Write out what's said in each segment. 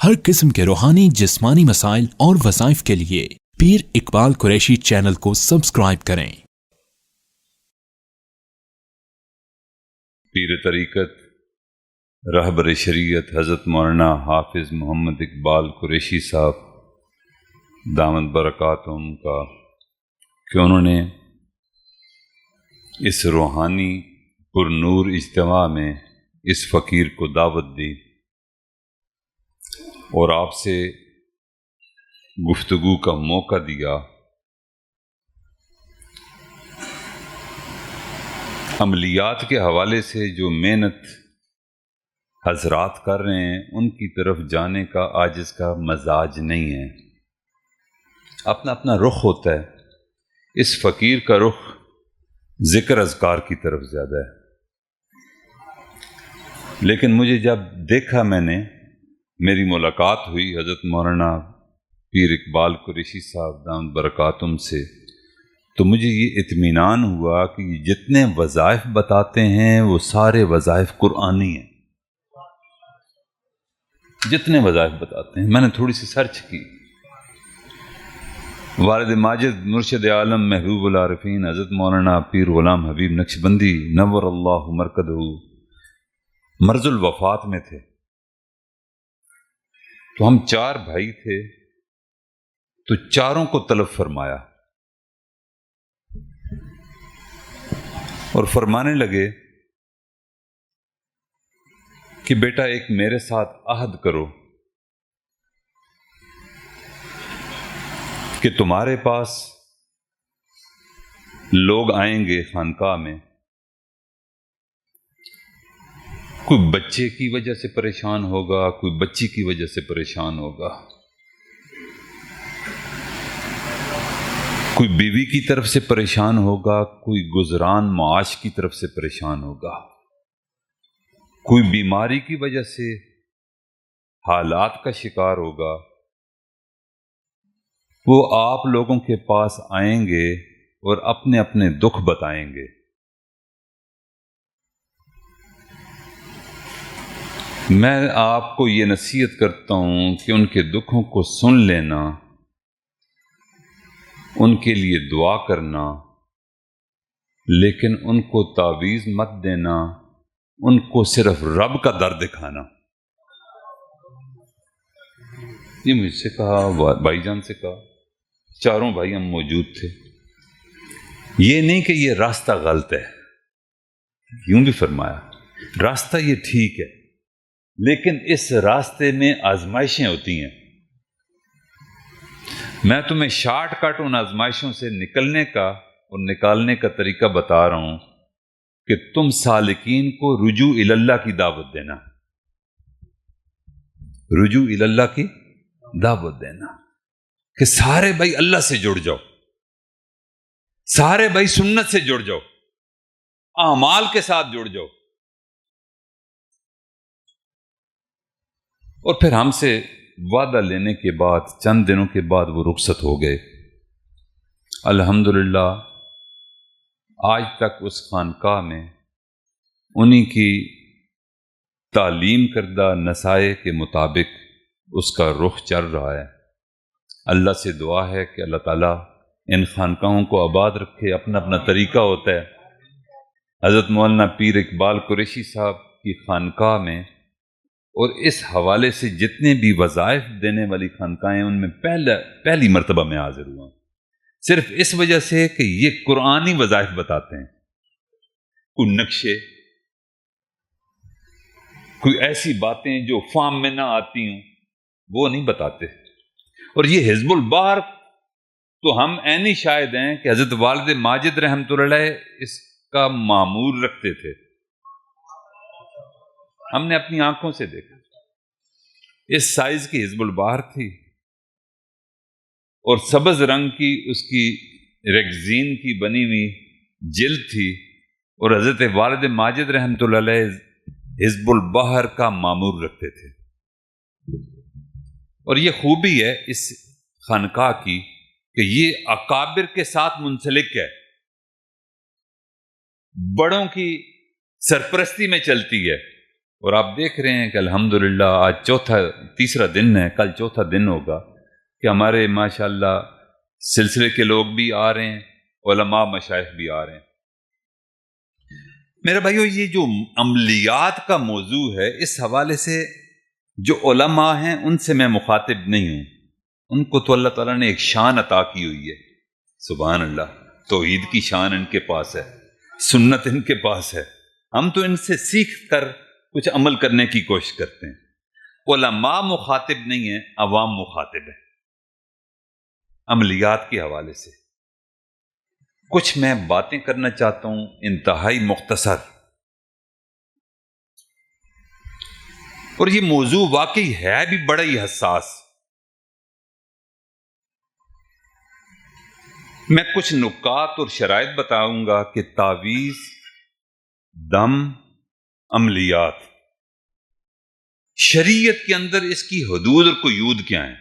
ہر قسم کے روحانی جسمانی مسائل اور وظائف کے لیے پیر اقبال قریشی چینل کو سبسکرائب کریں۔ پیر طریقت رہبر شریعت حضرت مولانا حافظ محمد اقبال قریشی صاحب دامت برکاتہم کا کہ انہوں نے اس روحانی پر نور اجتماع میں اس فقیر کو دعوت دی اور آپ سے گفتگو کا موقع دیا۔ عملیات کے حوالے سے جو محنت حضرات کر رہے ہیں ان کی طرف جانے کا عاجز کا مزاج نہیں ہے، اپنا اپنا رخ ہوتا ہے۔ اس فقیر کا رخ ذکر اذکار کی طرف زیادہ ہے، لیکن مجھے جب دیکھا، میں نے میری ملاقات ہوئی حضرت مولانا پیر اقبال قریشی صاحب دامت برکاتہم سے، تو مجھے یہ اطمینان ہوا کہ یہ جتنے وظائف بتاتے ہیں وہ سارے وظائف قرآنی ہیں۔ جتنے وظائف بتاتے ہیں، میں نے تھوڑی سی سرچ کی۔ والد ماجد مرشد عالم محبوب العارفین حضرت مولانا پیر غلام حبیب نقشبندی نور اللہ مرکزہ مرض الوفات میں تھے، تو ہم 4 بھائی تھے، تو چاروں کو طلب فرمایا اور فرمانے لگے کہ بیٹا ایک میرے ساتھ عہد کرو کہ تمہارے پاس لوگ آئیں گے خانقاہ میں، کوئی بچے کی وجہ سے پریشان ہوگا، کوئی بچی کی وجہ سے پریشان ہوگا، کوئی بیوی کی طرف سے پریشان ہوگا، کوئی گزران معاش کی طرف سے پریشان ہوگا، کوئی بیماری کی وجہ سے حالات کا شکار ہوگا، وہ آپ لوگوں کے پاس آئیں گے اور اپنے اپنے دکھ بتائیں گے۔ میں آپ کو یہ نصیحت کرتا ہوں کہ ان کے دکھوں کو سن لینا، ان کے لیے دعا کرنا، لیکن ان کو تعویذ مت دینا، ان کو صرف رب کا در دکھانا۔ یہ مجھ سے کہا، بھائی جان سے کہا، چاروں بھائی ہم موجود تھے۔ یہ نہیں کہ یہ راستہ غلط ہے، یوں بھی فرمایا راستہ یہ ٹھیک ہے، لیکن اس راستے میں آزمائشیں ہوتی ہیں۔ میں تمہیں شارٹ کٹ ان آزمائشوں سے نکلنے کا اور نکالنے کا طریقہ بتا رہا ہوں کہ تم سالکین کو رجوع اللہ کی دعوت دینا، رجوع اللہ کی دعوت دینا کہ سارے بھائی اللہ سے جڑ جاؤ، سارے بھائی سنت سے جڑ جاؤ، اعمال کے ساتھ جڑ جاؤ۔ اور پھر ہم سے وعدہ لینے کے بعد چند دنوں کے بعد وہ رخصت ہو گئے۔ الحمدللہ آج تک اس خانقاہ میں انہی کی تعلیم کردہ نصائح کے مطابق اس کا رخ چل رہا ہے۔ اللہ سے دعا ہے کہ اللہ تعالیٰ ان خانقاہوں کو آباد رکھے، اپنا اپنا طریقہ ہوتا ہے۔ حضرت مولانا پیر اقبال قریشی صاحب کی خانقاہ میں اور اس حوالے سے جتنے بھی وظائف دینے والی خانقاہیں ان میں پہلی مرتبہ میں حاضر ہوا، صرف اس وجہ سے کہ یہ قرآنی وظائف بتاتے ہیں۔ کوئی نقشے، کوئی ایسی باتیں جو فام میں نہ آتی ہوں وہ نہیں بتاتے۔ اور یہ حزب البحر تو ہم عینی شاہد ہیں کہ حضرت والد ماجد رحمۃ اللہ علیہ اس کا معمور رکھتے تھے، ہم نے اپنی آنکھوں سے دیکھا۔ اس سائز کی حزب البحر تھی اور سبز رنگ کی اس کی ریگزین کی بنی ہوئی جلد تھی، اور حضرت والد ماجد رحمۃ اللہ علیہ حزب البحر کا معمور رکھتے تھے۔ اور یہ خوبی ہے اس خانقاہ کی کہ یہ اکابر کے ساتھ منسلک ہے، بڑوں کی سرپرستی میں چلتی ہے، اور آپ دیکھ رہے ہیں کہ الحمدللہ آج تیسرا دن ہے، کل چوتھا دن ہوگا کہ ہمارے ماشاءاللہ سلسلے کے لوگ بھی آ رہے ہیں، علماء مشائخ بھی آ رہے ہیں۔ میرے بھائیو، یہ جو عملیات کا موضوع ہے، اس حوالے سے جو علماء ہیں ان سے میں مخاطب نہیں ہوں، ان کو تو اللہ تعالیٰ نے ایک شان عطا کی ہوئی ہے، سبحان اللہ، توحید کی شان ان کے پاس ہے، سنت ان کے پاس ہے، ہم تو ان سے سیکھ کر کچھ عمل کرنے کی کوشش کرتے ہیں۔ علماء مخاطب نہیں ہیں، عوام مخاطب ہے عملیات کے حوالے سے۔ کچھ میں باتیں کرنا چاہتا ہوں انتہائی مختصر، اور یہ موضوع واقعی ہے بھی بڑا ہی حساس۔ میں کچھ نکات اور شرائط بتاؤں گا کہ تعویذ، دم، عملیات، شریعت کے اندر اس کی حدود اور قیود کیا ہیں،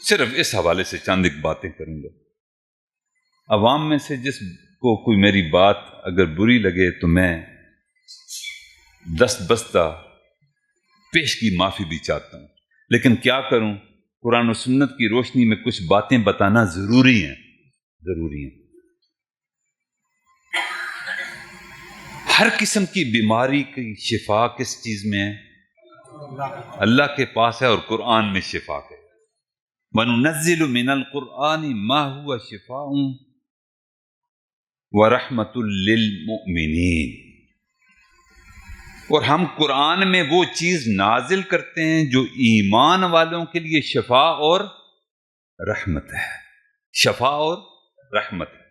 صرف اس حوالے سے چند ایک باتیں کروں گا۔ عوام میں سے جس کو کوئی میری بات اگر بری لگے تو میں دست بستہ پیش کی معافی بھی چاہتا ہوں، لیکن کیا کروں، قرآن و سنت کی روشنی میں کچھ باتیں بتانا ضروری ہیں۔ ہر قسم کی بیماری کی شفا کس چیز میں ہے؟ اللہ کے پاس ہے، اور قرآن میں شفا ہے۔ وَنُنَزِّلُ مِنَ الْقُرْآنِ مَا هُوَ شِفَاءٌ وَرَحْمَةٌ لِّلْمُؤْمِنِينَ، اور ہم قرآن میں وہ چیز نازل کرتے ہیں جو ایمان والوں کے لیے شفا اور رحمت ہے، شفا اور رحمت ہے۔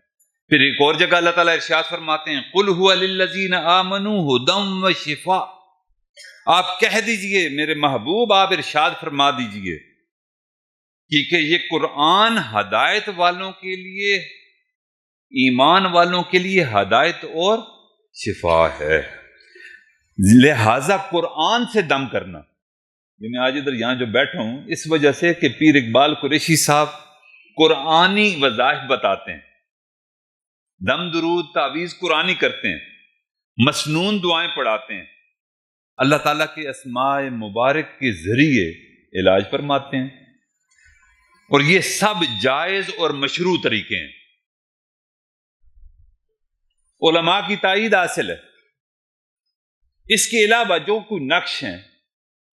پھر ایک اور جگہ اللہ تعالیٰ ارشاد فرماتے ہیں قُلْ هُوَ لِلَّذِينَ آمَنُوا هُدًى وَشِفَاءٌ، آپ کہہ دیجئے میرے محبوب، آپ ارشاد فرما دیجئے کہ یہ قرآن ہدایت والوں کے لیے، ایمان والوں کے لیے ہدایت اور شفا ہے۔ لہذا قرآن سے دم کرنا، یہ میں آج ادھر یہاں جو بیٹھا ہوں اس وجہ سے کہ پیر اقبال قریشی صاحب قرآنی وظائف بتاتے ہیں، دم درود تعویذ قرآنی کرتے ہیں، مسنون دعائیں پڑھاتے ہیں، اللہ تعالیٰ کے اسماء مبارک کے ذریعے علاج فرماتے ہیں، اور یہ سب جائز اور مشروع طریقے ہیں، علماء کی تائید حاصل ہے۔ اس کے علاوہ جو کوئی نقش ہیں،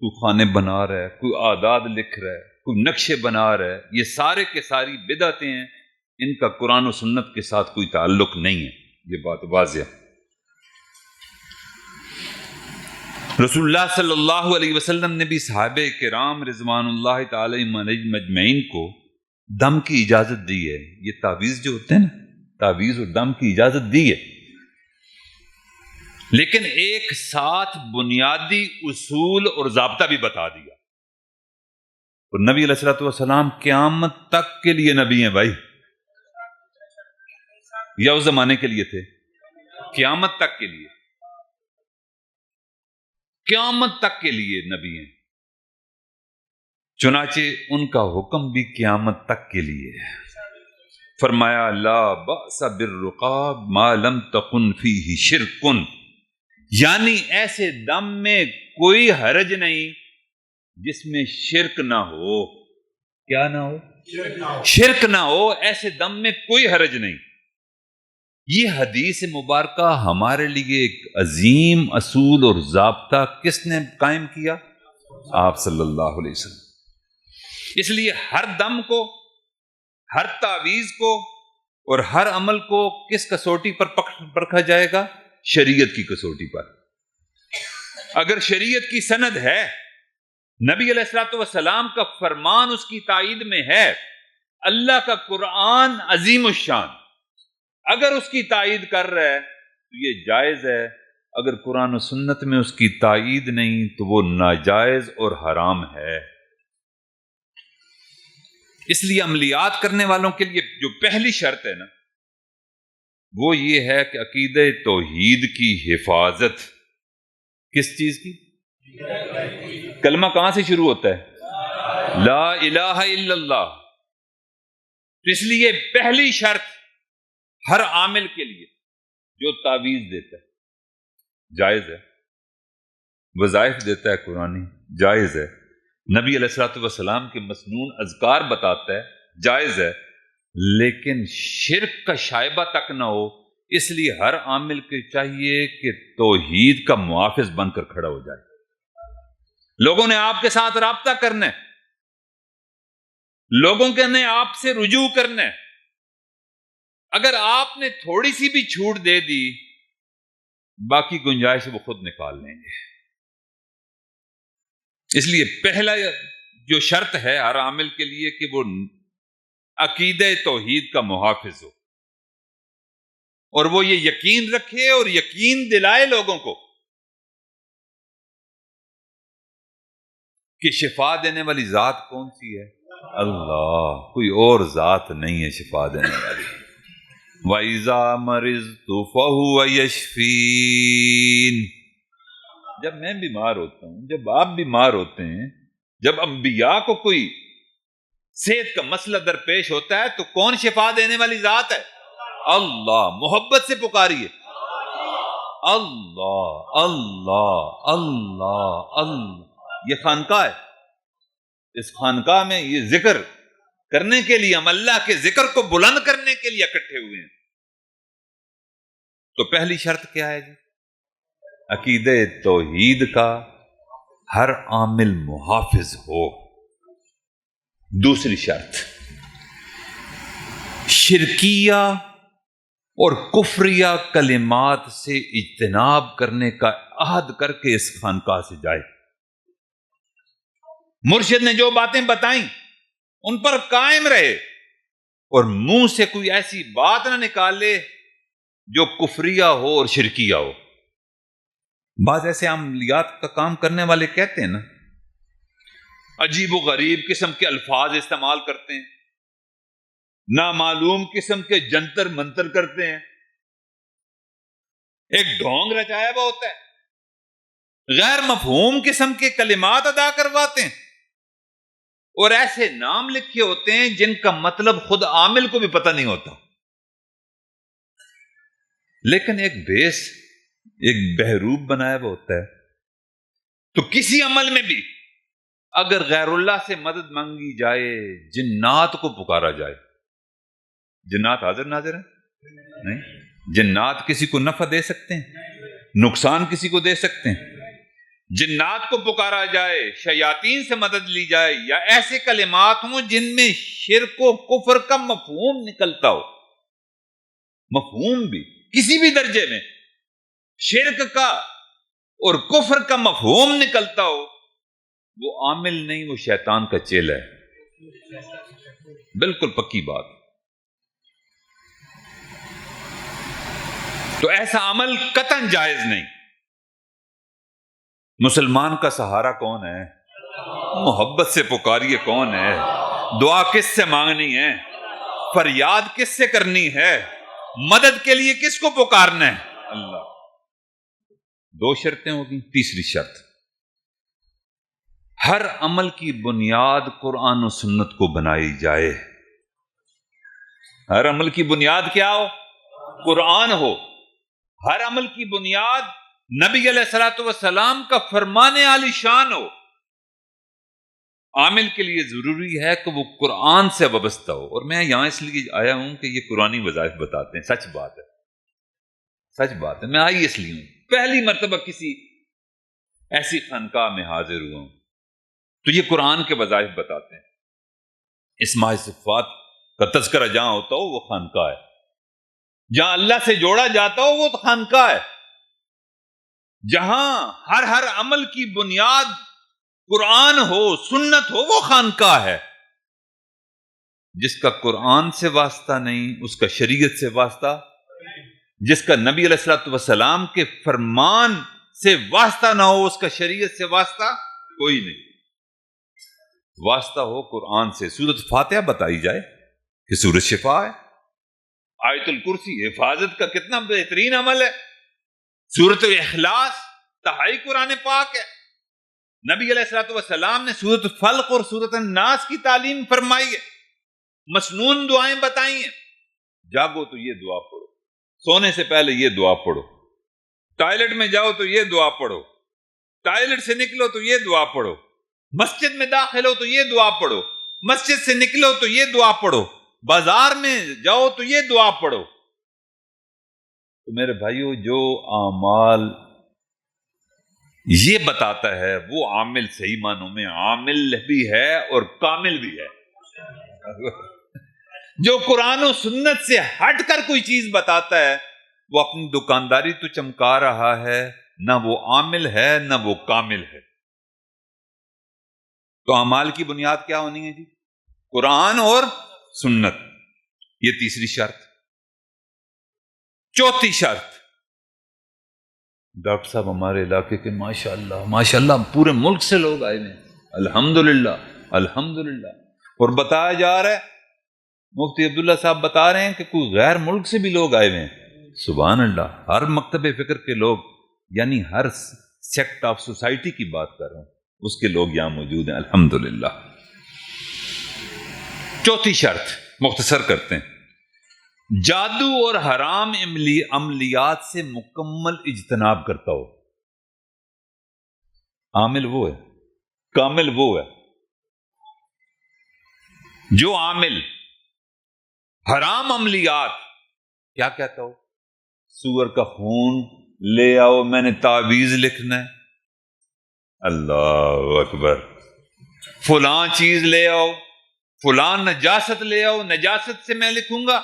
کوئی خانے بنا رہا ہے، کوئی اعداد لکھ رہا ہے، کوئی نقشے بنا رہا ہے، یہ سارے کے ساری بدعتیں ہیں، ان کا قرآن و سنت کے ساتھ کوئی تعلق نہیں ہے، یہ بات واضح ہے۔ رسول اللہ صلی اللہ علیہ وسلم نے بھی صحابہ کرام رضوان اللہ تعالی علیہم اجمعین کو دم کی اجازت دی ہے۔ یہ تعویذ جو ہوتے ہیں نا، تعویذ اور دم کی اجازت دی ہے، لیکن ایک ساتھ بنیادی اصول اور ضابطہ بھی بتا دیا۔ اور نبی علیہ الصلوۃ والسلام قیامت تک کے لیے نبی ہیں بھائی، یا اس زمانے کے لیے تھے؟ قیامت تک کے لیے، قیامت تک کے لیے نبی ہیں، چنانچہ ان کا حکم بھی قیامت تک کے لیے ہے۔ فرمایا لا بأس بالرقاب ما لم تکن فیہ شرک، یعنی ایسے دم میں کوئی حرج نہیں جس میں شرک نہ ہو۔ کیا نہ ہو؟ شرک نہ ہو، ایسے دم میں کوئی حرج نہیں۔ یہ حدیث مبارکہ ہمارے لیے ایک عظیم اصول اور ضابطہ کس نے قائم کیا؟ آپ صلی اللہ علیہ وسلم۔ اس لیے ہر دم کو، ہر تعویذ کو اور ہر عمل کو کس کسوٹی پر پرکھا جائے گا؟ شریعت کی کسوٹی پر۔ اگر شریعت کی سند ہے، نبی علیہ الصلوۃ والسلام کا فرمان اس کی تائید میں ہے، اللہ کا قرآن عظیم الشان، اگر اس کی تائید کر رہا ہے تو یہ جائز ہے، اگر قرآن و سنت میں اس کی تائید نہیں تو وہ ناجائز اور حرام ہے۔ اس لیے عملیات کرنے والوں کے لیے جو پہلی شرط ہے نا، وہ یہ ہے کہ عقیدہ توحید کی حفاظت۔ کس چیز کی؟ کلمہ کہاں سے شروع ہوتا ہے؟ لا الہ الا اللہ۔ تو اس لیے پہلی شرط ہر عامل کے لیے جو تعویذ دیتا ہے، جائز ہے. وظائف دیتا ہے قرآنی، جائز ہے. نبی علیہ الصلوۃ والسلام کے مسنون اذکار بتاتا ہے، جائز ہے. لیکن شرک کا شائبہ تک نہ ہو، اس لیے ہر عامل کو چاہیے کہ توحید کا محافظ بن کر کھڑا ہو جائے. لوگوں نے آپ کے ساتھ رابطہ کرنا ہے، لوگوں کے نے آپ سے رجوع کرنا ہے. اگر آپ نے تھوڑی سی بھی چھوٹ دے دی، باقی گنجائش وہ خود نکال لیں گے. اس لیے پہلا جو شرط ہے ہر عامل کے لیے کہ وہ عقیدہ توحید کا محافظ ہو، اور وہ یہ یقین رکھے اور یقین دلائے لوگوں کو کہ شفا دینے والی ذات کون سی ہے؟ اللہ، کوئی اور ذات نہیں ہے شفا دینے والی. وَإِذَا مَرِضْتُ فَهُوَ يَشْفِينِ. جب میں بیمار ہوتا ہوں، جب آپ بیمار ہوتے ہیں، جب انبیاء کو کوئی صحت کا مسئلہ درپیش ہوتا ہے تو کون شفا دینے والی ذات ہے؟ اللہ. محبت سے پکاریے، اللہ اللہ اللہ اللہ. یہ خانقاہ ہے، اس خانقاہ میں یہ ذکر کرنے کے لیے، ہم اللہ کے ذکر کو بلند کرنے کے لیے اکٹھے ہوئے ہیں. تو پہلی شرط کیا ہے جی؟ عقیدہ توحید کا ہر عامل محافظ ہو. دوسری شرط، شرکیہ اور کفریہ کلمات سے اجتناب کرنے کا عہد کر کے اس خانقاہ سے جائے. مرشد نے جو باتیں بتائیں ان پر قائم رہے، اور منہ سے کوئی ایسی بات نہ نکالے جو کفریہ ہو اور شرکیہ ہو. بعض ایسے عملیات کا کام کرنے والے کہتے ہیں نا، عجیب و غریب قسم کے الفاظ استعمال کرتے ہیں، نامعلوم قسم کے جنتر منتر کرتے ہیں، ایک ڈھونگ رچایا ہوا ہوتا ہے، غیر مفہوم قسم کے کلمات ادا کرواتے ہیں، اور ایسے نام لکھے ہوتے ہیں جن کا مطلب خود عامل کو بھی پتہ نہیں ہوتا. لیکن ایک بیس، ایک بہروب بنایا ہوا ہوتا ہے. تو کسی عمل میں بھی اگر غیر اللہ سے مدد مانگی جائے، جنات کو پکارا جائے، جنات حاضر ناظر ہیں؟ نہیں. جنات کسی کو نفع دے سکتے ہیں، نقصان کسی کو دے سکتے ہیں. جنات کو پکارا جائے، شیاطین سے مدد لی جائے، یا ایسے کلمات ہوں جن میں شرک و کفر کا مفہوم نکلتا ہو. مفہوم بھی کسی بھی درجے میں شرک کا اور کفر کا مفہوم نکلتا ہو، وہ عامل نہیں، وہ شیطان کا چیلا ہے. بالکل پکی بات. تو ایسا عمل قطعاً جائز نہیں. مسلمان کا سہارا کون ہے؟ محبت سے پکاریے کون ہے؟ دعا کس سے مانگنی ہے؟ فریاد کس سے کرنی ہے؟ مدد کے لیے کس کو پکارنا ہے؟ اللہ. دو شرطیں ہوگی. تیسری شرط، ہر عمل کی بنیاد قرآن و سنت کو بنائی جائے. ہر عمل کی بنیاد کیا ہو؟ قرآن ہو. ہر عمل کی بنیاد نبی علیہ الصلوۃ والسلام کا فرمان عالی شان ہو. عامل کے لیے ضروری ہے کہ وہ قرآن سے وابستہ ہو. اور میں یہاں اس لیے آیا ہوں کہ یہ قرآنی وظائف بتاتے ہیں. سچ بات ہے، سچ بات ہے. میں آئی اس لیے ہوں، پہلی مرتبہ کسی ایسی خانقاہ میں حاضر ہوا ہوں تو یہ قرآن کے وظائف بتاتے ہیں. اسماء صفات کا تذکرہ جہاں ہوتا ہو وہ خانقاہ ہے، جہاں اللہ سے جوڑا جاتا ہو وہ خانقاہ ہے، جہاں ہر عمل کی بنیاد قرآن ہو، سنت ہو، وہ خانقاہ ہے. جس کا قرآن سے واسطہ نہیں اس کا شریعت سے واسطہ، جس کا نبی علیہ الصلوۃ والسلام کے فرمان سے واسطہ نہ ہو اس کا شریعت سے واسطہ کوئی نہیں. واسطہ ہو قرآن سے. سورۃ فاتحہ بتائی جائے کہ سورۃ شفا ہے. آیت الکرسی حفاظت کا کتنا بہترین عمل ہے. سورۃ الاخلاص تہائی قرآن پاک ہے. نبی علیہ الصلوۃ والسلام نے سورۃ فلق اور سورۃ الناس کی تعلیم فرمائی ہے. مسنون دعائیں بتائی ہیں. جاگو تو یہ دعا پڑھو، سونے سے پہلے یہ دعا پڑھو، ٹوائلٹ میں جاؤ تو یہ دعا پڑھو، ٹوائلٹ سے نکلو تو یہ دعا پڑھو، مسجد میں داخل ہو تو یہ دعا پڑھو، مسجد سے نکلو تو یہ دعا پڑھو، بازار میں جاؤ تو یہ دعا پڑھو۔ تو میرے بھائیو، جو اعمال یہ بتاتا ہے وہ عامل صحیح معنوں میں عامل بھی ہے اور کامل بھی ہے۔ جو قرآن و سنت سے ہٹ کر کوئی چیز بتاتا ہے وہ اپنی دکانداری تو چمکا رہا ہے، نہ وہ عامل ہے نہ وہ کامل ہے۔ تو اعمال کی بنیاد کیا ہونی ہے جی؟ قرآن اور سنت، یہ تیسری شرط۔ چوتھی شرط، ڈاکٹر صاحب ہمارے علاقے کے ماشاءاللہ پورے ملک سے لوگ آئے ہیں، الحمدللہ الحمدللہ، اور بتایا جا رہا ہے، مفتی عبداللہ صاحب بتا رہے ہیں کہ کوئی غیر ملک سے بھی لوگ آئے ہیں۔ سبحان اللہ، ہر مکتب فکر کے لوگ، یعنی ہر سیکٹ آف سوسائٹی کی بات کر رہا ہوں، اس کے لوگ یہاں موجود ہیں الحمدللہ۔ چوتھی شرط مختصر کرتے ہیں، جادو اور حرام عملیات سے مکمل اجتناب کرتا ہو۔ عامل وہ ہے، کامل وہ ہے جو عامل حرام عملیات، کیا کہتا ہو؟ سور کا خون لے آؤ، میں نے تعویذ لکھنا ہے، اللہ اکبر، فلاں چیز لے آؤ، فلاں نجاست لے آؤ، نجاست سے میں لکھوں گا،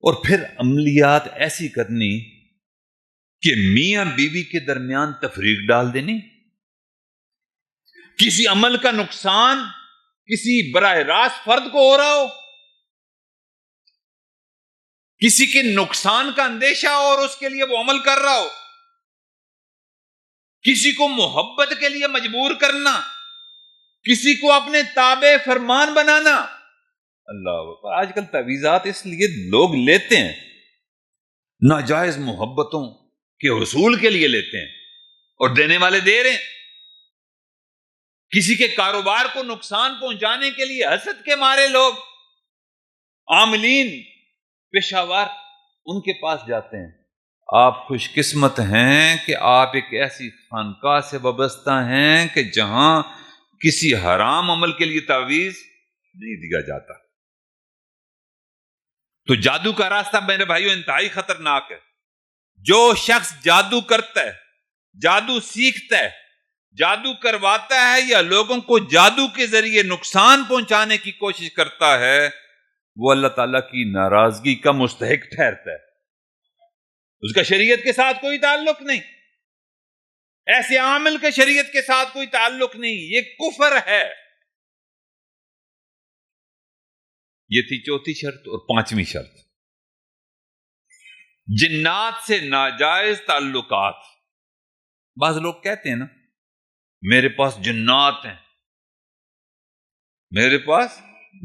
اور پھر عملیات ایسی کرنی کہ میاں بیوی کے درمیان تفریق ڈال دینی، کسی عمل کا نقصان کسی براہ راست فرد کو ہو رہا ہو، کسی کے نقصان کا اندیشہ ہو اور اس کے لیے وہ عمل کر رہا ہو، کسی کو محبت کے لیے مجبور کرنا، کسی کو اپنے تابع فرمان بنانا۔ اللہ، آج کل تعویذات اس لیے لوگ لیتے ہیں، ناجائز محبتوں کے حصول کے لیے لیتے ہیں، اور دینے والے دے رہے ہیں، کسی کے کاروبار کو نقصان پہنچانے کے لیے حسد کے مارے لوگ عاملین پیشہ ور ان کے پاس جاتے ہیں۔ آپ خوش قسمت ہیں کہ آپ ایک ایسی خانقاہ سے وابستہ ہیں کہ جہاں کسی حرام عمل کے لیے تعویذ نہیں دیا جاتا۔ تو جادو کا راستہ میرے بھائیوں انتہائی خطرناک ہے۔ جو شخص جادو کرتا ہے، جادو سیکھتا ہے، جادو کرواتا ہے یا لوگوں کو جادو کے ذریعے نقصان پہنچانے کی کوشش کرتا ہے، وہ اللہ تعالیٰ کی ناراضگی کا مستحق ٹھہرتا ہے، اس کا شریعت کے ساتھ کوئی تعلق نہیں، ایسے عامل کے شریعت کے ساتھ کوئی تعلق نہیں، یہ کفر ہے۔ یہ تھی چوتھی شرط۔ اور پانچویں شرط، جنات سے ناجائز تعلقات۔ بعض لوگ کہتے ہیں نا، میرے پاس جنات ہیں، میرے پاس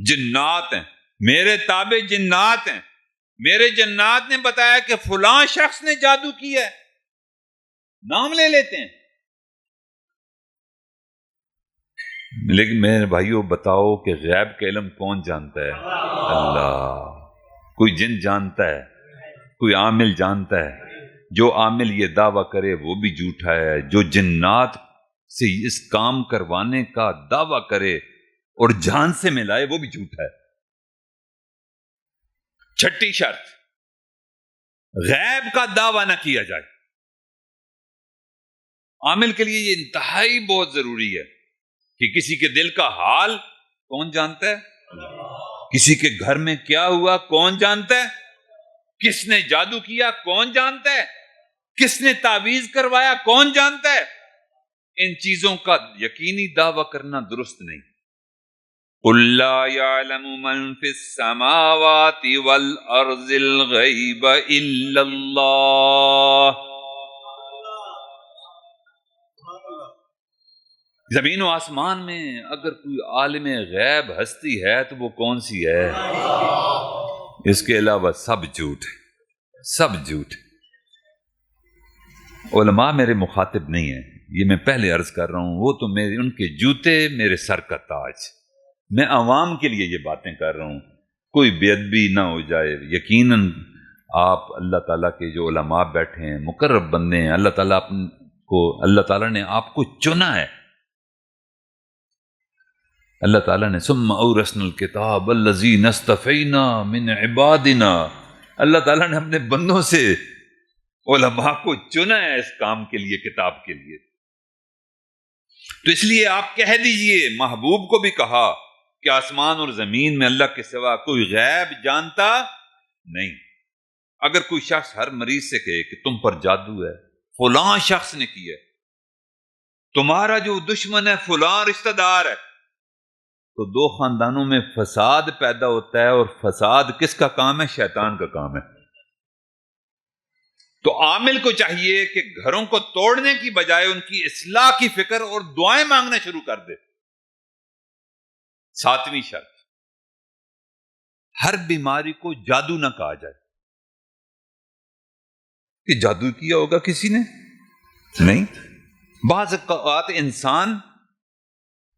جنات ہیں، میرے تابع جنات ہیں، میرے جنات نے بتایا کہ فلاں شخص نے جادو کیا ہے، نام لے لیتے ہیں۔ لیکن میرے بھائیوں بتاؤ کہ غیب کا علم کون جانتا ہے؟ اللہ۔ کوئی جن جانتا ہے، کوئی عامل جانتا ہے۔ جو عامل یہ دعویٰ کرے وہ بھی جھوٹا ہے، جو جنات سے اس کام کروانے کا دعویٰ کرے اور جان سے ملائے وہ بھی جھوٹا ہے۔ چھٹی شرط، غیب کا دعویٰ نہ کیا جائے۔ عامل کے لیے یہ انتہائی بہت ضروری ہے کہ کسی کے دل کا حال کون جانتا ہے؟ کسی کے گھر میں کیا ہوا کون جانتا ہے؟ کس نے جادو کیا کون جانتا ہے؟ کس نے تعویذ کروایا کون جانتا ہے؟ ان چیزوں کا یقینی دعویٰ کرنا درست نہیں۔ قُلْ لَا يَعْلَمُ مَنْ فِي السَّمَاوَاتِ وَالْأَرْضِ الْغَيْبَ إِلَّا اللَّهُ۔ زمین و آسمان میں اگر کوئی عالم غیب ہستی ہے تو وہ کون سی ہے؟ اس کے علاوہ سب جھوٹ ہے، سب جھوٹ ہے۔ علماء میرے مخاطب نہیں ہیں، یہ میں پہلے عرض کر رہا ہوں، وہ تو میرے ان کے جوتے میرے سر کا تاج۔ میں عوام کے لیے یہ باتیں کر رہا ہوں، کوئی بے ادبی نہ ہو جائے۔ یقیناً آپ اللہ تعالیٰ کے جو علماء بیٹھے ہیں، مقرب بندے ہیں، اللہ تعالیٰ نے آپ کو چنا ہے. اللہ تعالیٰ نے ثم اورثنا الکتاب الذین اصطفینا من عبادنا، اللہ تعالیٰ نے اپنے بندوں سے علماء کو چنا ہے اس کام کے لیے، کتاب کے لیے. تو اس لیے آپ کہہ دیجئے، محبوب کو بھی کہا کہ آسمان اور زمین میں اللہ کے سوا کوئی غیب جانتا نہیں. اگر کوئی شخص ہر مریض سے کہے کہ تم پر جادو ہے، فلاں شخص نے کیا ہے، تمہارا جو دشمن ہے فلاں رشتہ دار ہے، تو دو خاندانوں میں فساد پیدا ہوتا ہے، اور فساد کس کا کام ہے؟ شیطان کا کام ہے. تو عامل کو چاہیے کہ گھروں کو توڑنے کی بجائے ان کی اصلاح کی فکر اور دعائیں مانگنا شروع کر دے. 7ویں شرط، ہر بیماری کو جادو نہ کہا جائے کہ جادو کیا ہوگا کسی نے. نہیں، بعض اوقات انسان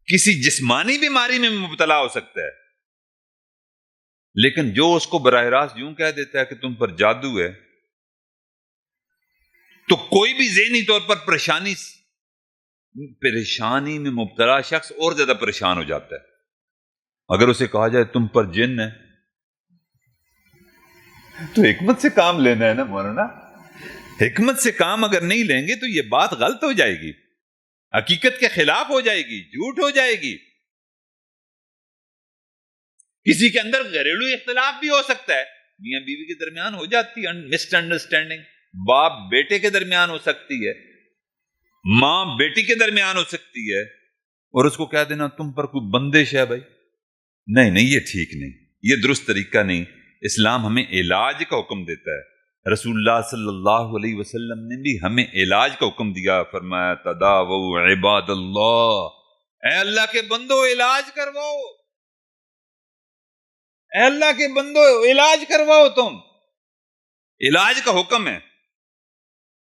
کسی جسمانی بیماری میں مبتلا ہو سکتا ہے، لیکن جو اس کو براہ راست یوں کہہ دیتا ہے کہ تم پر جادو ہے، تو کوئی بھی ذہنی طور پر پریشانی میں مبتلا شخص اور زیادہ پریشان ہو جاتا ہے. اگر اسے کہا جائے تم پر جن ہے، تو حکمت سے کام لینا ہے نا مولانا. حکمت سے کام اگر نہیں لیں گے تو یہ بات غلط ہو جائے گی، حقیقت کے خلاف ہو جائے گی، جھوٹ ہو جائے گی. کسی کے اندر گھریلو اختلاف بھی ہو سکتا ہے، میاں بیوی کے درمیان ہو جاتی ہے مس انڈرسٹینڈنگ، باپ بیٹے کے درمیان ہو سکتی ہے، ماں بیٹی کے درمیان ہو سکتی ہے، اور اس کو کہہ دینا تم پر کوئی بندش ہے. بھائی نہیں، یہ ٹھیک نہیں، یہ درست طریقہ نہیں. اسلام ہمیں علاج کا حکم دیتا ہے. رسول اللہ صلی اللہ علیہ وسلم نے بھی ہمیں علاج کا حکم دیا، فرمایا تداووا عباد اللہ، اے اللہ کے بندو علاج کرواؤ، اے اللہ کے بندو علاج کرواؤ. تم علاج کا حکم ہے،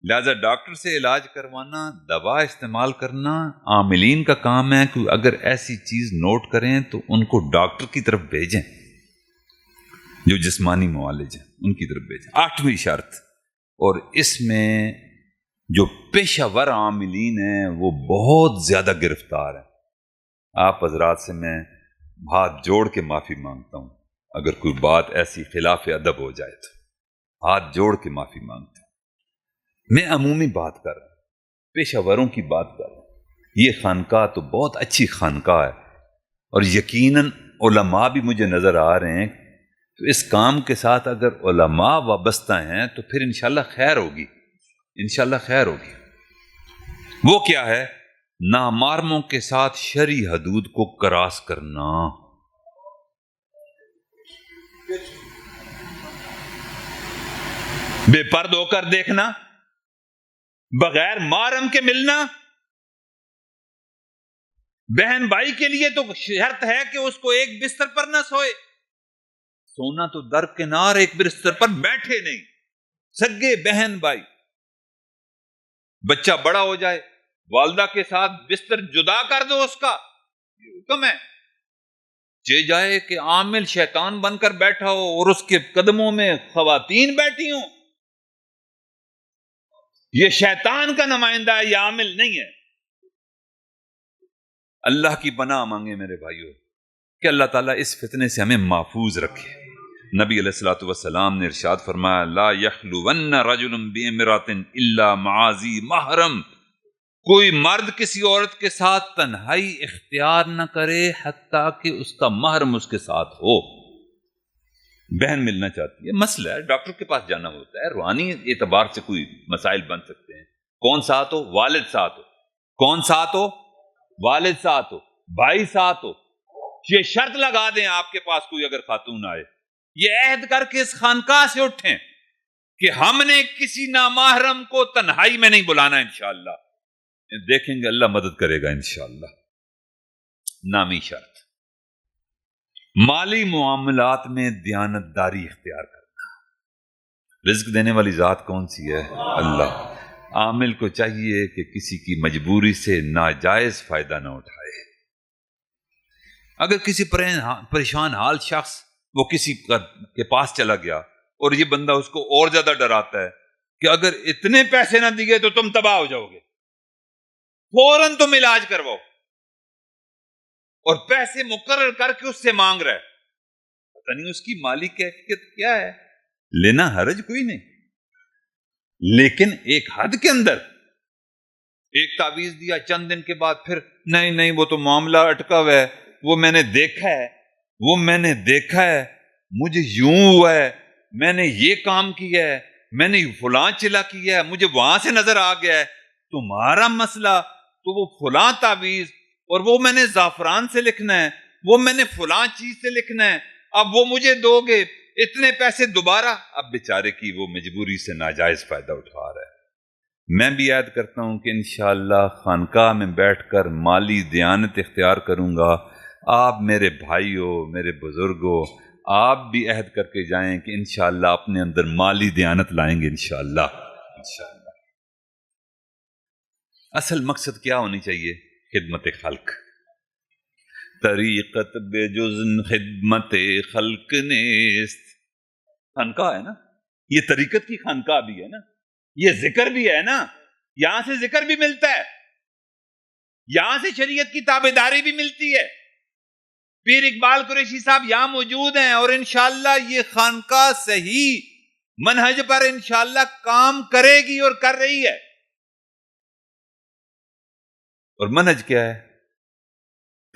لہذا ڈاکٹر سے علاج کروانا، دوا استعمال کرنا عاملین کا کام ہے. کہ اگر ایسی چیز نوٹ کریں تو ان کو ڈاکٹر کی طرف بھیجیں، جو جسمانی معالج ہیں ان کی طرف بھیجیں. 8ویں شرط، اور اس میں جو پیشہ ور عاملین ہیں وہ بہت زیادہ گرفتار ہیں. آپ حضرات سے میں ہاتھ جوڑ کے معافی مانگتا ہوں اگر کوئی بات ایسی خلاف ادب ہو جائے تو ہاتھ جوڑ کے معافی مانگتا ہوں. میں عمومی بات کر رہا ہوں، پیشہ وروں کی بات کر رہا ہوں. یہ خانقاہ تو بہت اچھی خانقاہ ہے، اور یقیناً علماء بھی مجھے نظر آ رہے ہیں. تو اس کام کے ساتھ اگر علماء وابستہ ہیں تو پھر انشاءاللہ خیر ہوگی، انشاءاللہ خیر ہوگی. وہ کیا ہے؟ نامحرموں کے ساتھ شرعی حدود کو کراس کرنا. بے پرد ہو کر دیکھنا، بغیر محرم کے ملنا. بہن بھائی کے لیے تو شرط ہے کہ اس کو ایک بستر پر نہ سوئے. سونا تو درکنار، ایک بستر پر بیٹھے نہیں. سگے بہن بھائی، بچہ بڑا ہو جائے والدہ کے ساتھ بستر جدا کر دو، اس کا یہ حکم ہے. چے جائے کہ عامل شیطان بن کر بیٹھا ہو اور اس کے قدموں میں خواتین بیٹھی ہوں، یہ شیطان کا نمائندہ ہے، یہ عامل نہیں ہے. اللہ کی پناہ مانگے میرے بھائیوں کہ اللہ تعالیٰ اس فتنے سے ہمیں محفوظ رکھے. نبی علیہ الصلوۃ والسلام نے ارشاد فرمایا لا یخلون رجل بامرأۃ الا مع ذی محرم، کوئی مرد کسی عورت کے ساتھ تنہائی اختیار نہ کرے حتیٰ کہ اس کا محرم اس کے ساتھ ہو. بہن ملنا چاہتی ہے، مسئلہ ہے، ڈاکٹر کے پاس جانا ہوتا ہے، روحانی اعتبار سے کوئی مسائل بن سکتے ہیں. کون ساتھ ہو؟ والد ساتھ ہو. کون ساتھ ہو؟ والد ساتھ ہو، بھائی ساتھ ہو. یہ شرط لگا دیں آپ کے پاس کوئی اگر خاتون آئے، یہ عہد کر کے اس خانقاہ سے اٹھیں کہ ہم نے کسی نامحرم کو تنہائی میں نہیں بلانا. انشاءاللہ دیکھیں گے اللہ مدد کرے گا انشاءاللہ. 9ویں شرط، مالی معاملات میں دیانتداری اختیار کرنا. رزق دینے والی ذات کون سی ہے؟ اللہ. عامل کو چاہیے کہ کسی کی مجبوری سے ناجائز فائدہ نہ اٹھائے. اگر کسی پریشان حال شخص وہ کسی کے پاس چلا گیا اور یہ بندہ اس کو اور زیادہ ڈراتا ہے کہ اگر اتنے پیسے نہ دیے تو تم تباہ ہو جاؤ گے، فوراً تم علاج کرواؤ، اور پیسے مقرر کر کے اس سے مانگ رہا ہے. پتہ نہیں اس کی مالی کیفیت کیا ہے. لینا حرج کوئی نہیں، لیکن ایک حد کے اندر. ایک تعویذ دیا، چند دن کے بعد پھر نہیں وہ تو معاملہ اٹکا ہوا ہے، وہ میں نے دیکھا ہے، مجھے یوں ہوا ہے، میں نے یہ کام کیا ہے، میں نے فلاں چلا کیا ہے، مجھے وہاں سے نظر آ گیا ہے. تمہارا مسئلہ تو وہ فلاں تعویذ، اور وہ میں نے زعفران سے لکھنا ہے، وہ میں نے فلاں چیز سے لکھنا ہے، اب وہ مجھے دو گے اتنے پیسے دوبارہ. اب بیچارے کی وہ مجبوری سے ناجائز فائدہ اٹھا رہا ہے. میں بھی یاد کرتا ہوں کہ انشاءاللہ خانقاہ میں بیٹھ کر مالی دیانت اختیار کروں گا. آپ میرے بھائی ہو، میرے بزرگ ہو، آپ بھی عہد کر کے جائیں کہ انشاءاللہ اپنے اندر مالی دیانت لائیں گے انشاءاللہ. اصل مقصد کیا ہونی چاہیے؟ خدمت خلق. طریقت بے جزن خدمت خلق نیست. خانقاہ ہے نا، یہ طریقت کی خانقاہ بھی ہے نا، یہ ذکر بھی ہے نا، یہاں سے ذکر بھی ملتا ہے، یہاں سے شریعت کی تابعداری بھی ملتی ہے. پیر اقبال قریشی صاحب یہاں موجود ہیں، اور انشاءاللہ یہ خانقاہ صحیح منہج پر انشاءاللہ کام کرے گی اور کر رہی ہے. اور منہج کیا ہے؟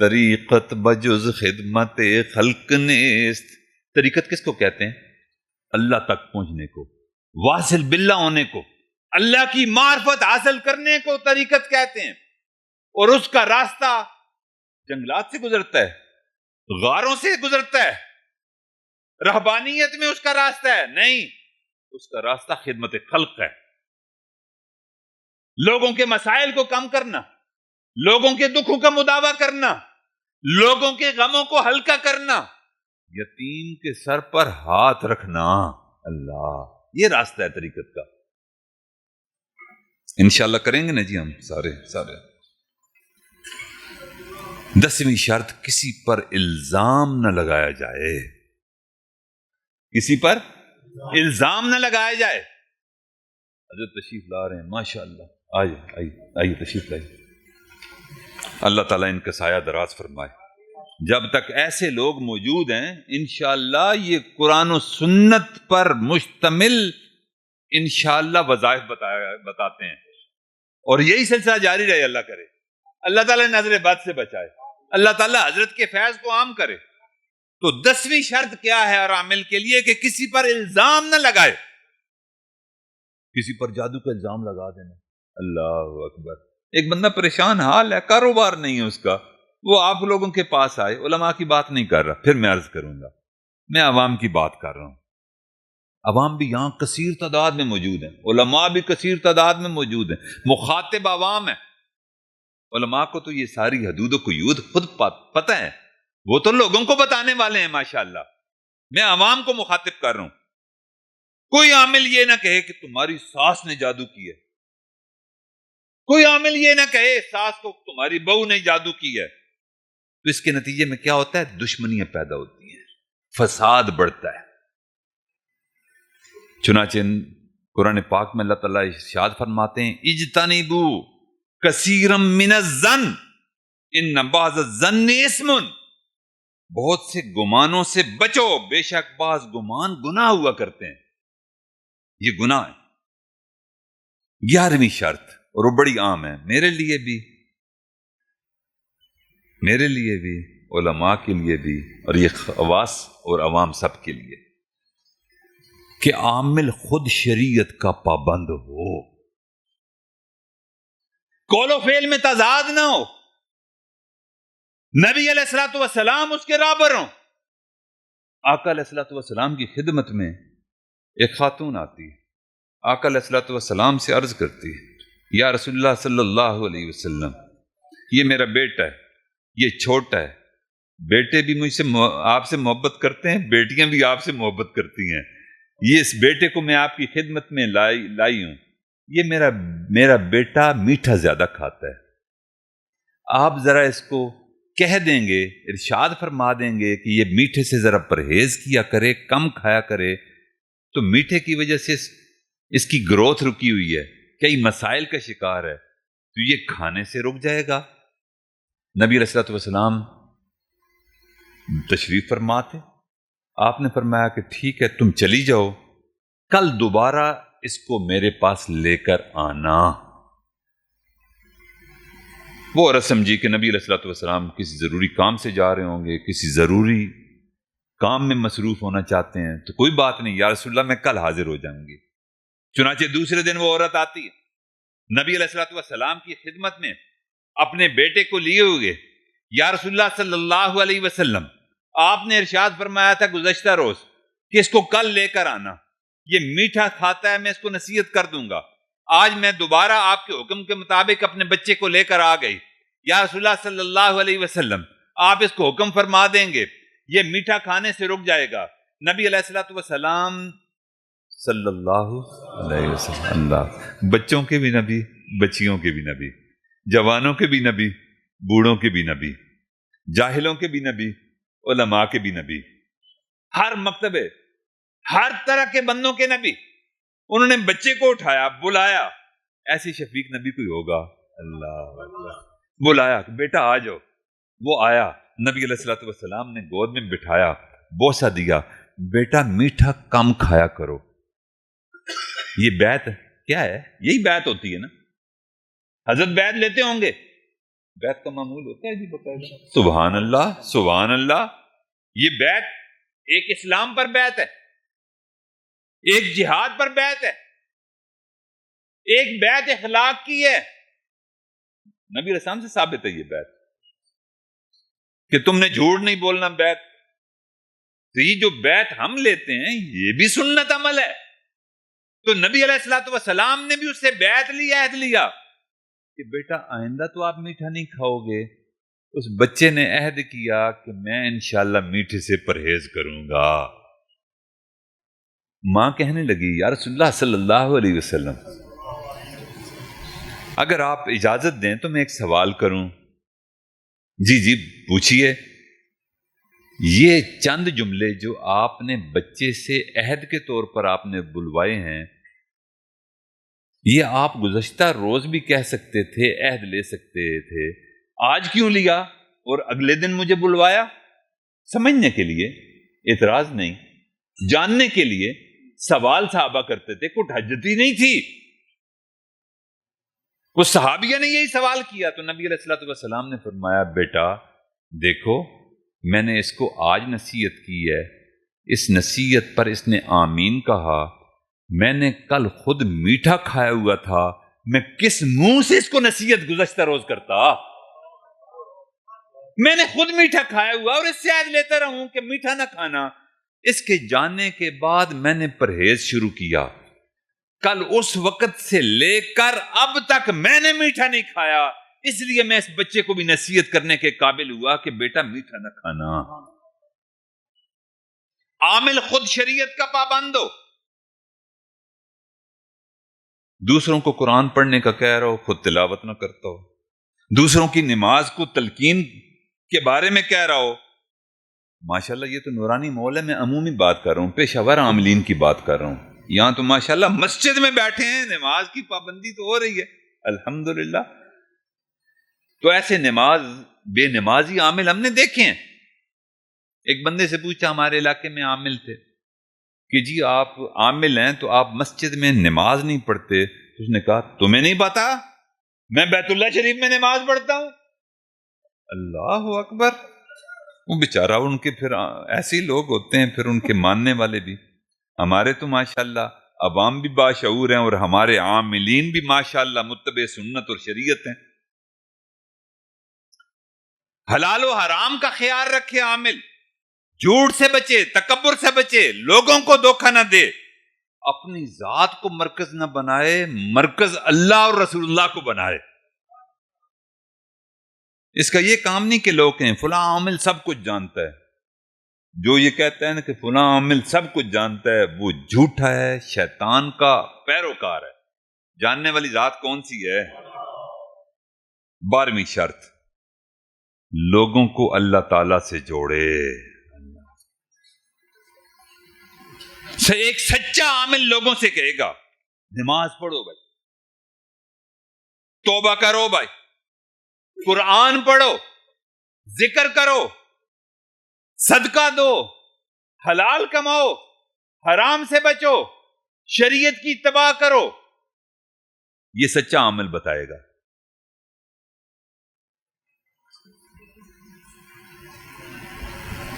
طریقت بجز خدمت خلق نیست. طریقت کس کو کہتے ہیں؟ اللہ تک پہنچنے کو، واصل باللہ ہونے کو، اللہ کی معرفت حاصل کرنے کو طریقت کہتے ہیں. اور اس کا راستہ جنگلات سے گزرتا ہے، غاروں سے گزرتا ہے. رہبانیت میں اس کا راستہ ہے نہیں، اس کا راستہ خدمت خلق ہے. لوگوں کے مسائل کو کم کرنا، لوگوں کے دکھوں کا مداوع کرنا، لوگوں کے غموں کو ہلکا کرنا، یتیم کے سر پر ہاتھ رکھنا. اللہ، یہ راستہ ہے طریقت کا. انشاءاللہ کریں گے نا جی ہم سارے. 10ویں شرط، کسی پر الزام نہ لگایا جائے. کسی پر الزام نہ لگایا جائے. حضرت تشریف لا رہے ہیں، ماشاءاللہ. آئیے تشریف لائیے. اللہ تعالیٰ ان کا سایہ دراز فرمائے. جب تک ایسے لوگ موجود ہیں انشاءاللہ یہ قرآن و سنت پر مشتمل انشاءاللہ وظائف بتاتے ہیں، اور یہی سلسلہ جاری رہے. اللہ کرے اللہ تعالیٰ نظر بد سے بچائے، اللہ تعالیٰ حضرت کے فیض کو عام کرے. تو 10ویں شرط کیا ہے اور عامل کے لیے؟ کہ کسی پر الزام نہ لگائے. کسی پر جادو کا الزام لگا دینا. اللہ اکبر. ایک بندہ پریشان حال ہے، کاروبار نہیں ہے اس کا، وہ آپ لوگوں کے پاس آئے. علماء کی بات نہیں کر رہا، پھر میں عرض کروں گا، میں عوام کی بات کر رہا ہوں. عوام بھی یہاں کثیر تعداد میں موجود ہیں، علماء بھی کثیر تعداد میں موجود ہیں، مخاطب عوام ہیں. علماء کو تو یہ ساری حدود و قیود خود پتہ ہے، وہ تو لوگوں کو بتانے والے ہیں ماشاءاللہ. میں عوام کو مخاطب کر رہا ہوں. کوئی عامل یہ نہ کہے کہ تمہاری ساس نے جادو کی ہے، کوئی عامل یہ نہ کہے ساس کو تمہاری بہو نے جادو کی ہے. تو اس کے نتیجے میں کیا ہوتا ہے؟ دشمنیاں پیدا ہوتی ہیں، فساد بڑھتا ہے. چنانچہ قرآن پاک میں اللہ تعالیٰ ارشاد فرماتے ہیں، اجتنبو کثیرا من الظن ان بعض الظن اسم. بہت سے گمانوں سے بچو، بے شک بعض گمان گناہ ہوا کرتے ہیں. یہ گناہ ہے. 11ویں شرط، اور وہ بڑی عام ہے میرے لیے بھی، علماء کے لیے بھی، اور یہ خواص اور عوام سب کے لیے، کہ عامل خود شریعت کا پابند ہو، قول و فعل میں تضاد نہ ہو، نبی علیہ الصلوۃ والسلام اس کے رابر ہوں. آقا علیہ الصلوۃ والسلام کی خدمت میں ایک خاتون آتی ہے، آقا علیہ الصلوۃ والسلام سے عرض کرتی ہے، یا رسول اللہ صلی اللہ علیہ وسلم، یہ میرا بیٹا ہے، یہ چھوٹا ہے، بیٹے بھی مجھ سے آپ سے محبت کرتے ہیں، بیٹیاں بھی آپ سے محبت کرتی ہیں، یہ اس بیٹے کو میں آپ کی خدمت میں لائی ہوں. یہ میرا بیٹا میٹھا زیادہ کھاتا ہے، آپ ذرا اس کو کہہ دیں گے، ارشاد فرما دیں گے کہ یہ میٹھے سے ذرا پرہیز کیا کرے، کم کھایا کرے، تو میٹھے کی وجہ سے اس کی گروتھ رکی ہوئی ہے، کئی مسائل کا شکار ہے، تو یہ کھانے سے رک جائے گا۔ نبی علیہ الصلوۃ والسلام تشریف فرما تھے، آپ نے فرمایا کہ ٹھیک ہے تم چلی جاؤ، کل دوبارہ اس کو میرے پاس لے کر آنا۔ وہ عورت سمجھی کہ نبی علیہ الصلوۃ والسلام کسی ضروری کام سے جا رہے ہوں گے، کسی ضروری کام میں مصروف ہونا چاہتے ہیں، تو کوئی بات نہیں یا رسول اللہ میں کل حاضر ہو جاؤں گی۔ چنانچہ دوسرے دن وہ عورت آتی ہے نبی علیہ الصلوۃ والسلام کی خدمت میں اپنے بیٹے کو لیے ہوئے، یا رسول اللہ صلی اللہ علیہ وسلم آپ نے ارشاد فرمایا تھا گزشتہ روز کہ اس کو کل لے کر آنا، یہ میٹھا کھاتا ہے، میں اس کو نصیحت کر دوں گا۔ آج میں دوبارہ آپ کے حکم کے مطابق اپنے بچے کو لے کر آ گئی، یا رسول اللہ صلی اللہ علیہ وسلم آپ اس کو حکم فرما دیں گے، یہ میٹھا کھانے سے رک جائے گا۔ نبی علیہ الصلوۃ والسلام صلی اللہ علیہ وسلم، اللہ، بچوں کے بھی نبی، بچیوں کے بھی نبی، جوانوں کے بھی نبی، بوڑھوں کے بھی نبی، جاہلوں کے بھی نبی، علماء کے بھی نبی، ہر مکتبے، ہر طرح کے بندوں کے نبی۔ انہوں نے بچے کو اٹھایا، بلایا، ایسی شفیق نبی کوئی ہوگا؟ اللہ اکبر، بلایا کہ بیٹا آ جاؤ، وہ آیا، نبی علیہ الصلوۃ والسلام نے گود میں بٹھایا، بوسہ دیا، بیٹا میٹھا کم کھایا کرو۔ یہ بیعت کیا ہے؟ یہی بیعت ہوتی ہے نا، حضرت بیعت لیتے ہوں گے، بیعت کا معمول ہوتا ہے جی بقاعدہ، سبحان اللہ سبحان اللہ۔ یہ بیعت ایک اسلام پر بیعت ہے، ایک جہاد پر بیعت ہے، ایک بیعت اخلاق کی ہے۔ نبی علیہ السلام سے ثابت ہے یہ بیعت کہ تم نے جھوٹ نہیں بولنا، بیعت۔ تو یہ جو بیعت ہم لیتے ہیں یہ بھی سنت عمل ہے۔ تو نبی علیہ الصلوۃ والسلام نے بھی اس سے بیعت لی، عہد لیا کہ بیٹا آئندہ تو آپ میٹھا نہیں کھاؤ گے۔ اس بچے نے عہد کیا کہ میں انشاءاللہ میٹھے سے پرہیز کروں گا۔ ماں کہنے لگی یا رسول اللہ صلی اللہ علیہ وسلم اگر آپ اجازت دیں تو میں ایک سوال کروں؟ جی جی پوچھئے۔ یہ چند جملے جو آپ نے بچے سے عہد کے طور پر آپ نے بلوائے ہیں، یہ آپ گزشتہ روز بھی کہہ سکتے تھے، عہد لے سکتے تھے، آج کیوں لیا اور اگلے دن مجھے بلوایا؟ سمجھنے کے لیے، اعتراض نہیں، جاننے کے لیے سوال صحابہ کرتے تھے، کوئی حجت ہی نہیں تھی۔ اس صحابیہ نے یہی سوال کیا تو نبی علیہ الصلوۃ والسلام نے فرمایا بیٹا دیکھو میں نے اس کو آج نصیحت کی ہے، اس نصیحت پر اس نے آمین کہا، میں نے کل خود میٹھا کھایا ہوا تھا، میں کس منہ سے اس کو نصیحت گزشتہ روز کرتا؟ میں نے خود میٹھا کھایا ہوا اور اس سے عہد لیتا رہوں کہ میٹھا نہ کھانا۔ اس کے جاننے کے بعد میں نے پرہیز شروع کیا، کل اس وقت سے لے کر اب تک میں نے میٹھا نہیں کھایا، اس لیے میں اس بچے کو بھی نصیحت کرنے کے قابل ہوا کہ بیٹا میٹھا نہ کھانا۔ عامل خود شریعت کا پابند ہو، دوسروں کو قرآن پڑھنے کا کہہ رہا ہو، خود تلاوت نہ کرتا ہو، دوسروں کی نماز کو تلقین کے بارے میں کہہ رہا ہو۔ ماشاءاللہ یہ تو نورانی ماحول ہے، میں عمومی بات کر رہا ہوں، پیشہ ور عاملین کی بات کر رہا ہوں۔ یہاں تو ماشاءاللہ مسجد میں بیٹھے ہیں، نماز کی پابندی تو ہو رہی ہے الحمدللہ۔ تو ایسے بے نمازی عامل ہم نے دیکھے ہیں۔ ایک بندے سے پوچھا ہمارے علاقے میں عامل تھے کہ جی آپ عامل ہیں تو آپ مسجد میں نماز نہیں پڑھتے؟ اس نے کہا تمہیں نہیں پتا میں بیت اللہ شریف میں نماز پڑھتا ہوں؟ اللہ اکبر۔ وہ بیچارہ ان کے پھر ایسے ہی لوگ ہوتے ہیں، پھر ان کے ماننے والے بھی۔ ہمارے تو ماشاءاللہ عوام بھی باشعور ہیں اور ہمارے عاملین بھی ماشاءاللہ متبع سنت اور شریعت ہیں۔ حلال و حرام کا خیال رکھے عامل، جھوٹ سے بچے، تکبر سے بچے، لوگوں کو دھوکہ نہ دے، اپنی ذات کو مرکز نہ بنائے، مرکز اللہ اور رسول اللہ کو بنائے۔ اس کا یہ کام نہیں کہ لوگ کہیں فلاں عامل سب کچھ جانتا ہے۔ جو یہ کہتا ہے نا کہ فلاں عامل سب کچھ جانتا ہے، وہ جھوٹا ہے، شیطان کا پیروکار ہے۔ جاننے والی ذات کون سی ہے؟ 12ویں شرط، لوگوں کو اللہ تعالی سے جوڑے۔ ایک سچا عامل لوگوں سے کہے گا نماز پڑھو بھائی، توبہ کرو بھائی، قرآن پڑھو، ذکر کرو، صدقہ دو، حلال کماؤ، حرام سے بچو، شریعت کی اتباع کرو، یہ سچا عمل بتائے گا۔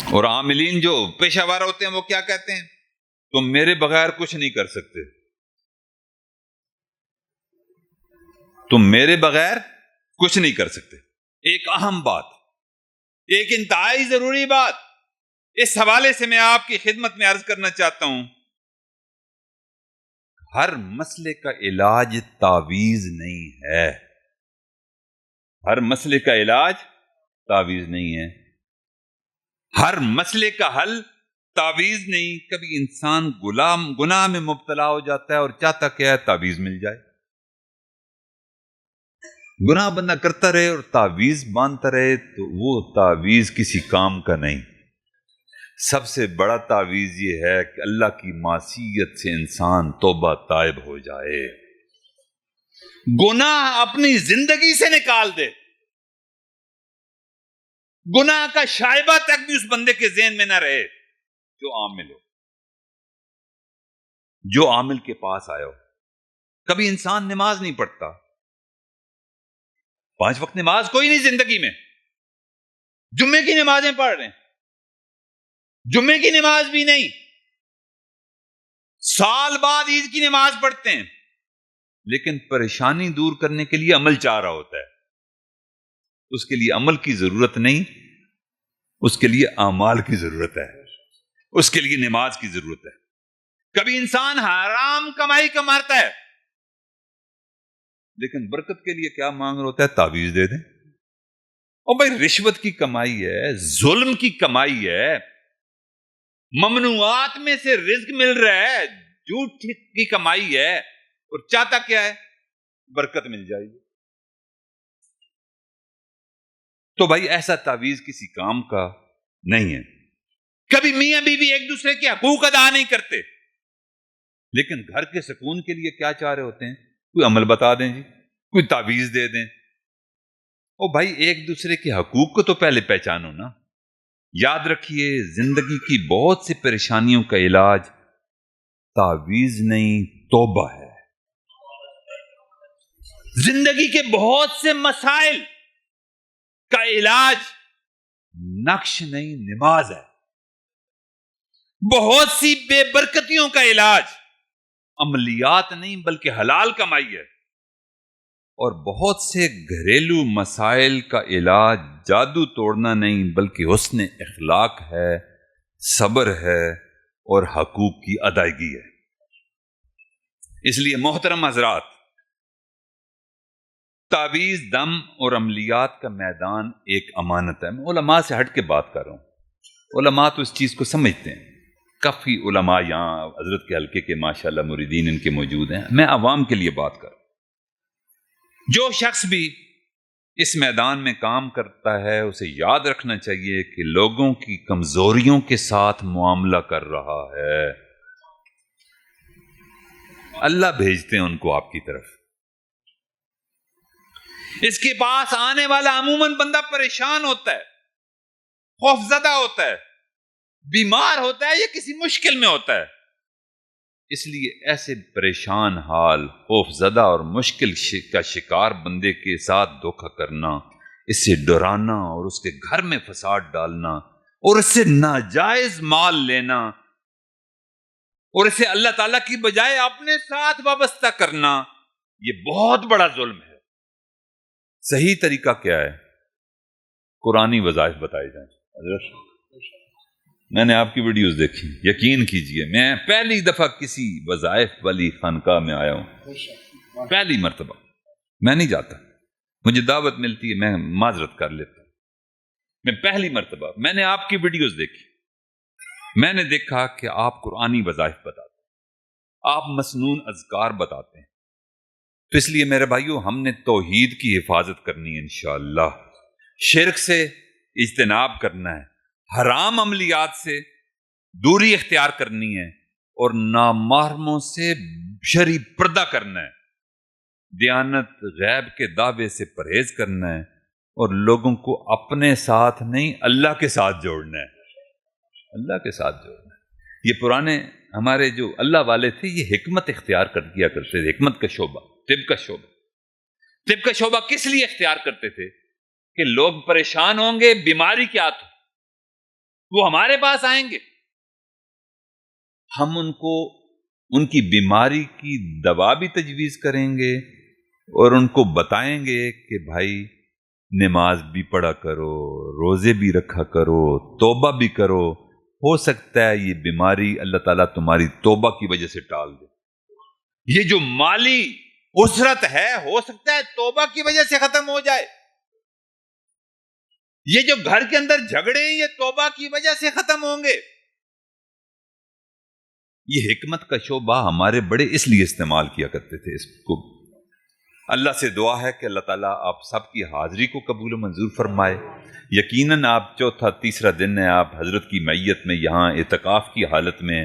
اور عاملین جو پیشہ ور ہوتے ہیں وہ کیا کہتے ہیں؟ تم میرے بغیر کچھ نہیں کر سکتے، تم میرے بغیر کچھ نہیں کر سکتے۔ ایک اہم بات، ایک انتہائی ضروری بات اس حوالے سے میں آپ کی خدمت میں عرض کرنا چاہتا ہوں، ہر مسئلے کا علاج تعویذ نہیں ہے، ہر مسئلے کا علاج تعویذ نہیں ہے، ہر مسئلے کا حل تعویذ نہیں۔ کبھی انسان گناہ میں مبتلا ہو جاتا ہے اور چاہتا کیا ہے؟ تعویذ مل جائے۔ گناہ بندہ کرتا رہے اور تعویذ باندھتا رہے تو وہ تعویذ کسی کام کا نہیں۔ سب سے بڑا تعویذ یہ ہے کہ اللہ کی معصیت سے انسان توبہ تائب ہو جائے، گناہ اپنی زندگی سے نکال دے، گناہ کا شائبہ تک بھی اس بندے کے ذہن میں نہ رہے جو عامل ہو، جو عامل کے پاس آیا ہو۔ کبھی انسان نماز نہیں پڑھتا، 5 وقت نماز کوئی نہیں زندگی میں، جمعے کی نمازیں پڑھ رہے ہیں، جمعے کی نماز بھی نہیں، سال بعد عید کی نماز پڑھتے ہیں، لیکن پریشانی دور کرنے کے لیے عمل چاہ رہا ہوتا ہے۔ اس کے لیے عمل کی ضرورت نہیں، اس کے لیے اعمال کی ضرورت ہے، اس کے لیے نماز کی ضرورت ہے۔ کبھی انسان حرام کمائی کماتا ہے، لیکن برکت کے لیے کیا مانگ رہا ہوتا ہے؟ تعویذ دے دیں۔ اور بھائی رشوت کی کمائی ہے، ظلم کی کمائی ہے، ممنوعات میں سے رزق مل رہا ہے، جھوٹ کی کمائی ہے، اور چاہتا کیا ہے؟ برکت مل جائے گی۔ تو بھائی ایسا تعویذ کسی کام کا نہیں ہے۔ کبھی میاں بیوی ایک دوسرے کے حقوق ادا نہیں کرتے، لیکن گھر کے سکون کے لیے کیا چاہ رہے ہوتے ہیں؟ کوئی عمل بتا دیں جی، کوئی تعویذ دے دیں۔ او بھائی ایک دوسرے کے حقوق کو تو پہلے پہچانو نا۔ یاد رکھیے زندگی کی بہت سی پریشانیوں کا علاج تعویذ نہیں، توبہ ہے۔ زندگی کے بہت سے مسائل کا علاج نقش نہیں، نماز ہے۔ بہت سی بے برکتیوں کا علاج عملیات نہیں بلکہ حلال کمائی ہے، اور بہت سے گھریلو مسائل کا علاج جادو توڑنا نہیں بلکہ حسن اخلاق ہے، صبر ہے، اور حقوق کی ادائیگی ہے۔ اس لیے محترم حضرات، تعویذ، دم اور عملیات کا میدان ایک امانت ہے۔ میں علماء سے ہٹ کے بات کر رہا ہوں، علماء تو اس چیز کو سمجھتے ہیں، کافی علماء یہاں حضرت کے حلقے کے ماشاءاللہ مریدین ان کے موجود ہیں۔ میں عوام کے لیے بات کر رہا ہوں۔ جو شخص بھی اس میدان میں کام کرتا ہے اسے یاد رکھنا چاہیے کہ لوگوں کی کمزوریوں کے ساتھ معاملہ کر رہا ہے۔ اللہ بھیجتے ہیں ان کو آپ کی طرف۔ اس کے پاس آنے والا عموماً بندہ پریشان ہوتا ہے، خوفزدہ ہوتا ہے، بیمار ہوتا ہے یا کسی مشکل میں ہوتا ہے۔ اس لیے ایسے پریشان حال، خوف زدہ اور مشکل کا شکار بندے کے ساتھ دھوکہ کرنا، اس سے ڈرانا اور اس کے گھر میں فساد ڈالنا اور اس سے ناجائز مال لینا اور اسے اللہ تعالیٰ کی بجائے اپنے ساتھ وابستہ کرنا، یہ بہت بڑا ظلم ہے۔ صحیح طریقہ کیا ہے؟ قرآنی وظائف بتائے جائیں۔ حضرت میں نے آپ کی ویڈیوز دیکھی، یقین کیجئے میں پہلی دفعہ کسی وظائف والی خانقاہ میں آیا ہوں، پہلی مرتبہ۔ میں نہیں جاتا، مجھے دعوت ملتی ہے میں معذرت کر لیتا ہوں۔ میں پہلی مرتبہ میں نے آپ کی ویڈیوز دیکھی، میں نے دیکھا کہ آپ قرآنی وظائف بتاتے ہیں، آپ مسنون اذکار بتاتے ہیں۔ تو اس لیے میرے بھائیو ہم نے توحید کی حفاظت کرنی ہے انشاءاللہ، شرک سے اجتناب کرنا ہے، حرام عملیات سے دوری اختیار کرنی ہے، اور نامحرموں سے شرعی پردہ کرنا ہے، دیانت غیب کے دعوے سے پرہیز کرنا ہے، اور لوگوں کو اپنے ساتھ نہیں اللہ کے ساتھ جوڑنا ہے، اللہ کے ساتھ جوڑنا ہے۔ یہ پرانے ہمارے جو اللہ والے تھے یہ حکمت اختیار کر کیا کرتے تھے، حکمت کا شعبہ، طب کا شعبہ کس لیے اختیار کرتے تھے؟ کہ لوگ پریشان ہوں گے، بیماری کیا تو وہ ہمارے پاس آئیں گے، ہم ان کو ان کی بیماری کی دوا بھی تجویز کریں گے اور ان کو بتائیں گے کہ بھائی نماز بھی پڑھا کرو، روزے بھی رکھا کرو، توبہ بھی کرو، ہو سکتا ہے یہ بیماری اللہ تعالیٰ تمہاری توبہ کی وجہ سے ٹال دے، یہ جو مالی اسرت ہے ہو سکتا ہے توبہ کی وجہ سے ختم ہو جائے، یہ جو گھر کے اندر جھگڑے ہیں یہ توبہ کی وجہ سے ختم ہوں گے۔ یہ حکمت کا شعبہ ہمارے بڑے اس لیے استعمال کیا کرتے تھے اس کو۔ اللہ سے دعا ہے کہ اللہ تعالیٰ آپ سب کی حاضری کو قبول و منظور فرمائے۔ یقیناً آپ تیسرا دن ہے، آپ حضرت کی معیت میں یہاں اعتکاف کی حالت میں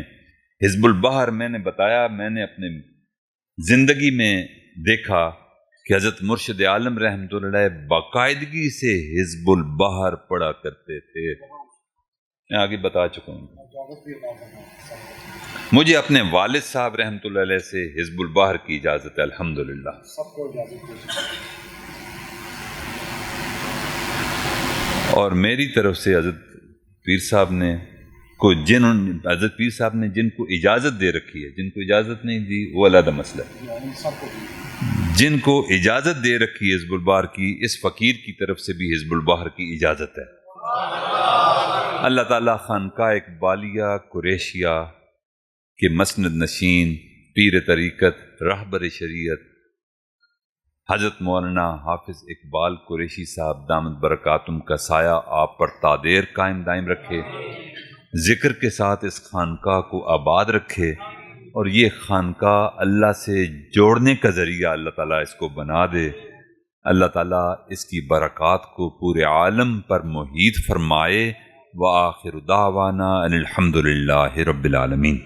حزب البحر، میں نے بتایا میں نے اپنے زندگی میں دیکھا کہ حضرت مرشد عالم رحمۃ اللہ علیہ باقاعدگی سے حزب البحر پڑھا کرتے تھے، میں آگے بتا چکا ہوں۔ مجھے اپنے والد صاحب رحمۃ اللہ علیہ سے حزب البحر کی اجازت ہے، الحمدللہ۔ اور میری طرف سے حضرت پیر صاحب نے حضرت پیر صاحب نے جن کو اجازت دے رکھی ہے، جن کو اجازت نہیں دی وہ علیحدہ مسئلہ ہے، جن کو اجازت دے رکھی ہے حزب البحر کی، اس فقیر کی طرف سے بھی حزب البحر کی اجازت ہے۔ اللہ تعالیٰ خانقاہ اقبالیہ قریشیہ کے مسند نشین، پیر طریقت، رہبر شریعت حضرت مولانا حافظ اقبال قریشی صاحب دامت برکاتہم کا سایہ آپ پر تادیر قائم دائم رکھے، ذکر کے ساتھ اس خانقاہ کو آباد رکھے، اور یہ خانقاہ اللہ سے جوڑنے کا ذریعہ اللہ تعالیٰ اس کو بنا دے۔ اللہ تعالیٰ اس کی برکات کو پورے عالم پر محیط فرمائے۔ وآخر دعوانا ان الحمد للہ رب العالمین۔